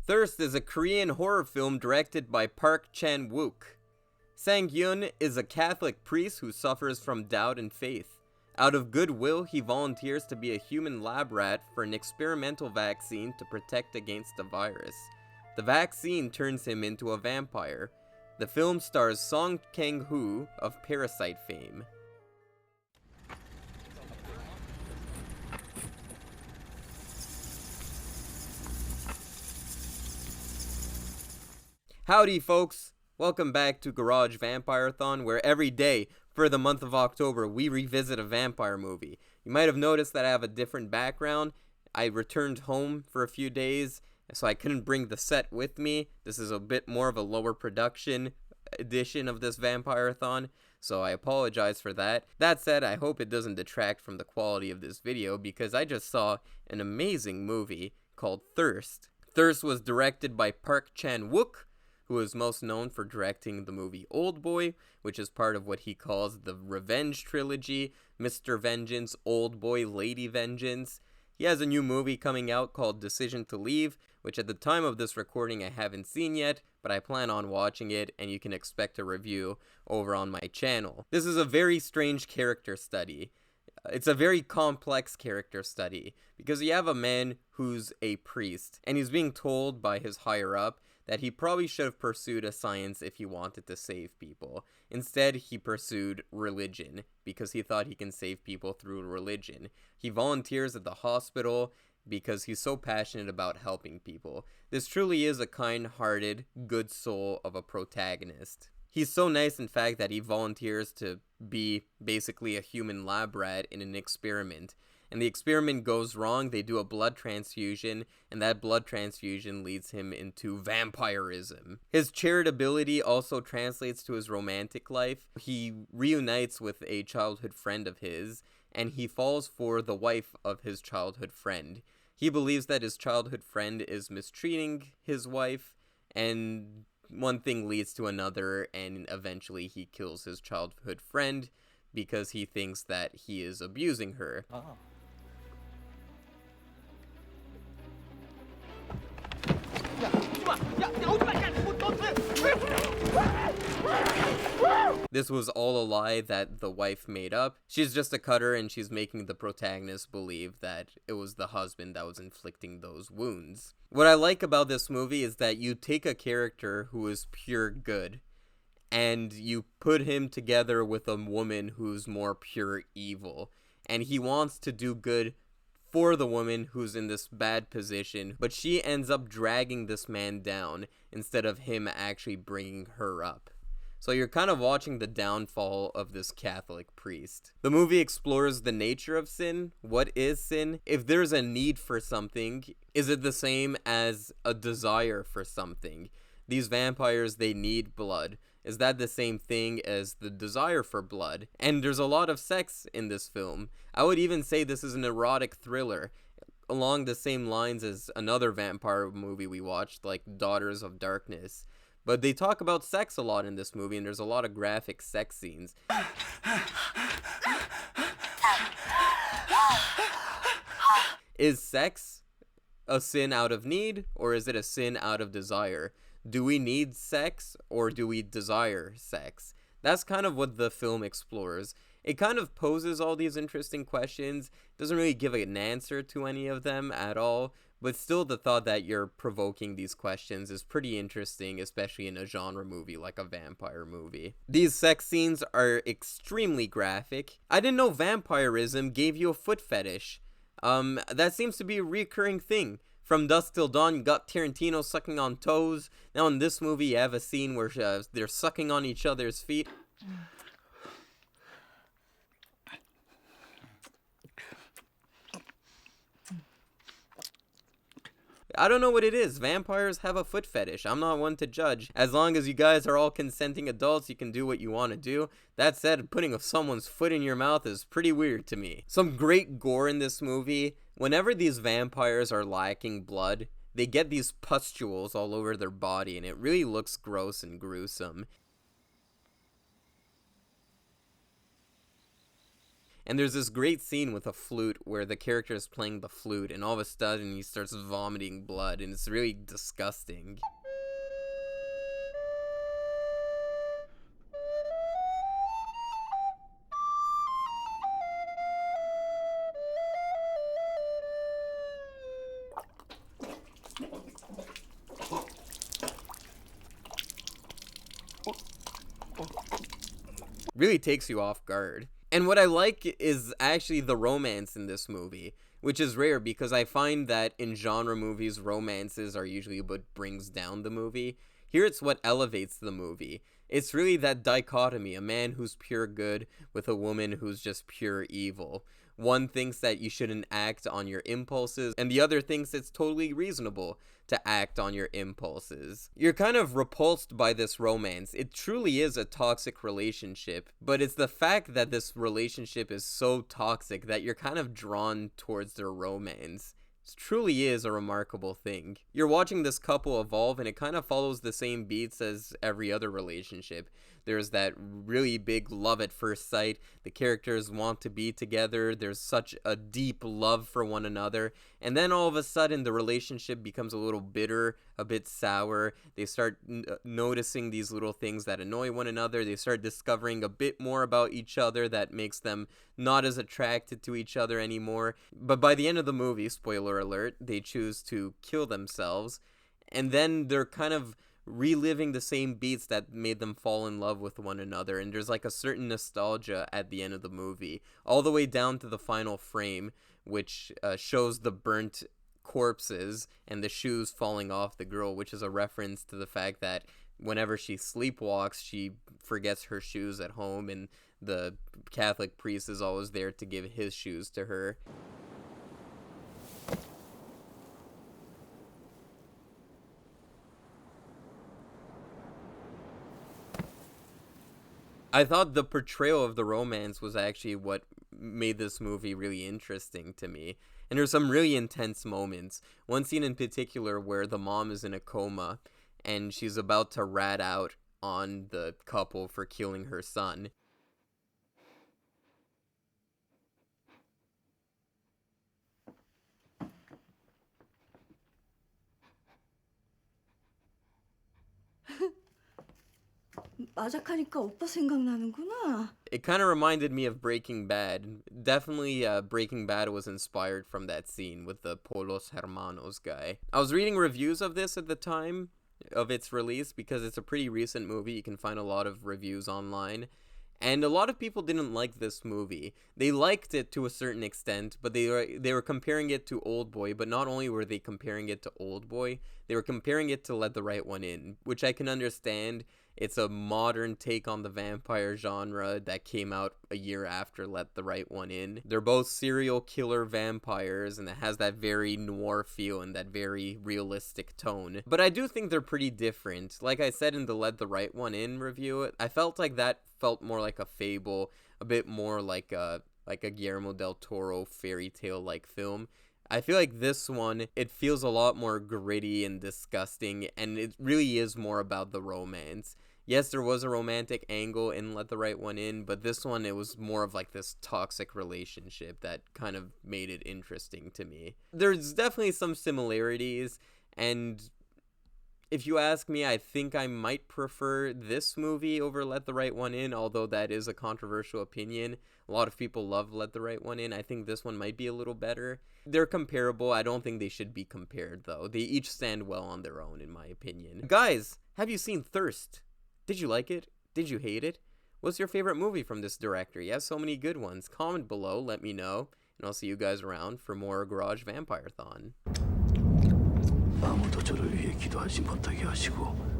Thirst is a Korean horror film directed by Park Chan-wook. Sang-hyun is a Catholic priest who suffers from doubt and faith. Out of goodwill, he volunteers to be a human lab rat for an experimental vaccine to protect against a virus. The vaccine turns him into a vampire. The film stars Song Kang-ho of Parasite fame. Howdy folks, welcome back to Garage Vampire-thon, where every day for the month of October we revisit a vampire movie. You might have noticed that I have a different background. I returned home for a few days, so I couldn't bring the set with me. This is a bit more of a lower production edition of this Vampire-thon, so I apologize for that. That said, I hope it doesn't detract from the quality of this video, because I just saw an amazing movie called Thirst. Thirst was directed by Park Chan-wook, who is most known for directing the movie Oldboy, which is part of what he calls the Revenge trilogy, Mr. Vengeance, Oldboy, Lady Vengeance. He has a new movie coming out called Decision to Leave, which at the time of this recording I haven't seen yet, but I plan on watching it, and you can expect a review over on my channel. This is a very strange character study. It's a very complex character study, because you have a man who's a priest, and he's being told by his higher-up that he probably should have pursued a science if he wanted to save people. Instead, he pursued religion, because he thought he can save people through religion. He volunteers at the hospital because he's so passionate about helping people. This truly is a kind-hearted, good soul of a protagonist. He's so nice, in fact, that he volunteers to be basically a human lab rat in an experiment. And the experiment goes wrong, they do a blood transfusion, and that blood transfusion leads him into vampirism. His charitability also translates to his romantic life. He reunites with a childhood friend of his, and he falls for the wife of his childhood friend. He believes that his childhood friend is mistreating his wife, and one thing leads to another, and eventually he kills his childhood friend because he thinks that he is abusing her. This was all a lie that the wife made up. She's just a cutter, and she's making the protagonist believe that it was the husband that was inflicting those wounds. What I like about this movie is that you take a character who is pure good, and you put him together with a woman who's more pure evil, and he wants to do good for the woman who's in this bad position, but she ends up dragging this man down instead of him actually bringing her up. So you're kind of watching the downfall of this Catholic priest. The movie explores the nature of sin. What is sin? If there's a need for something, is it the same as a desire for something? These vampires, they need blood. Is that the same thing as the desire for blood? And there's a lot of sex in this film. I would even say this is an erotic thriller, along the same lines as another vampire movie we watched, like Daughters of Darkness. But they talk about sex a lot in this movie, and there's a lot of graphic sex scenes. Is sex a sin out of need, or is it a sin out of desire? Do we need sex, or do we desire sex? That's kind of what the film explores. It kind of poses all these interesting questions, doesn't really give an answer to any of them at all, but still the thought that you're provoking these questions is pretty interesting, especially in a genre movie like a vampire movie. These sex scenes are extremely graphic. I didn't know vampirism gave you a foot fetish. That seems to be a recurring thing. From Dusk Till Dawn, you got Tarantino sucking on toes. Now in this movie, you have a scene where they're sucking on each other's feet. I don't know what it is. Vampires have a foot fetish. I'm not one to judge. As long as you guys are all consenting adults, you can do what you want to do. That said, putting someone's foot in your mouth is pretty weird to me. Some great gore in this movie. Whenever these vampires are lacking blood, they get these pustules all over their body, and it really looks gross and gruesome. And there's this great scene with a flute where the character is playing the flute, and all of a sudden he starts vomiting blood, and it's really disgusting. Really takes you off guard. And what I like is actually the romance in this movie, which is rare because I find that in genre movies, romances are usually what brings down the movie. Here it's what elevates the movie. It's really that dichotomy, a man who's pure good with a woman who's just pure evil. One thinks that you shouldn't act on your impulses, and the other thinks it's totally reasonable to act on your impulses. You're kind of repulsed by this romance. It truly is a toxic relationship, but it's the fact that this relationship is so toxic that you're kind of drawn towards their romance. It truly is a remarkable thing. You're watching this couple evolve, and it kind of follows the same beats as every other relationship. There's that really big love at first sight. The characters want to be together. There's such a deep love for one another. And then all of a sudden, the relationship becomes a little bitter, a bit sour. They start noticing these little things that annoy one another. They start discovering a bit more about each other that makes them not as attracted to each other anymore. But by the end of the movie, spoiler alert, they choose to kill themselves. And then they're kind of reliving the same beats that made them fall in love with one another, and there's like a certain nostalgia at the end of the movie, all the way down to the final frame, which shows the burnt corpses and the shoes falling off the girl, which is a reference to the fact that whenever she sleepwalks, she forgets her shoes at home, and the Catholic priest is always there to give his shoes to her. I thought the portrayal of the romance was actually what made this movie really interesting to me. And there's some really intense moments. One scene in particular where the mom is in a coma and she's about to rat out on the couple for killing her son. 마작하니까 오빠 생각나는구나. It kind of reminded me of Breaking Bad. Definitely Breaking Bad was inspired from that scene with the Polos Hermanos guy. I was reading reviews of this at the time of its release because it's a pretty recent movie. You can find a lot of reviews online. And a lot of people didn't like this movie. They liked it to a certain extent, but they were comparing it to Oldboy, but not only were they comparing it to Oldboy, they were comparing it to Let the Right One In, which I can understand. It's a modern take on the vampire genre that came out a year after Let the Right One In. They're both serial killer vampires, and it has that very noir feel and that very realistic tone. But I do think they're pretty different. Like I said in the Let the Right One In review, I felt like that felt more like a fable, a bit more like a Guillermo del Toro fairy tale like film. I feel like this one, it feels a lot more gritty and disgusting, and it really is more about the romance. Yes, there was a romantic angle in Let the Right One In, but this one, it was more of like this toxic relationship that kind of made it interesting to me. There's definitely some similarities, and if you ask me, I think I might prefer this movie over Let the Right One In, although that is a controversial opinion. A lot of people love Let the Right One In. I think this one might be a little better. They're comparable. I don't think they should be compared, though. They each stand well on their own, in my opinion. Guys, have you seen Thirst? Did you like it? Did you hate it? What's your favorite movie from this director? He has so many good ones. Comment below, let me know, and I'll see you guys around for more Garage Vampire-thon. 아무도 저를 위해 기도하지 못하게 하시고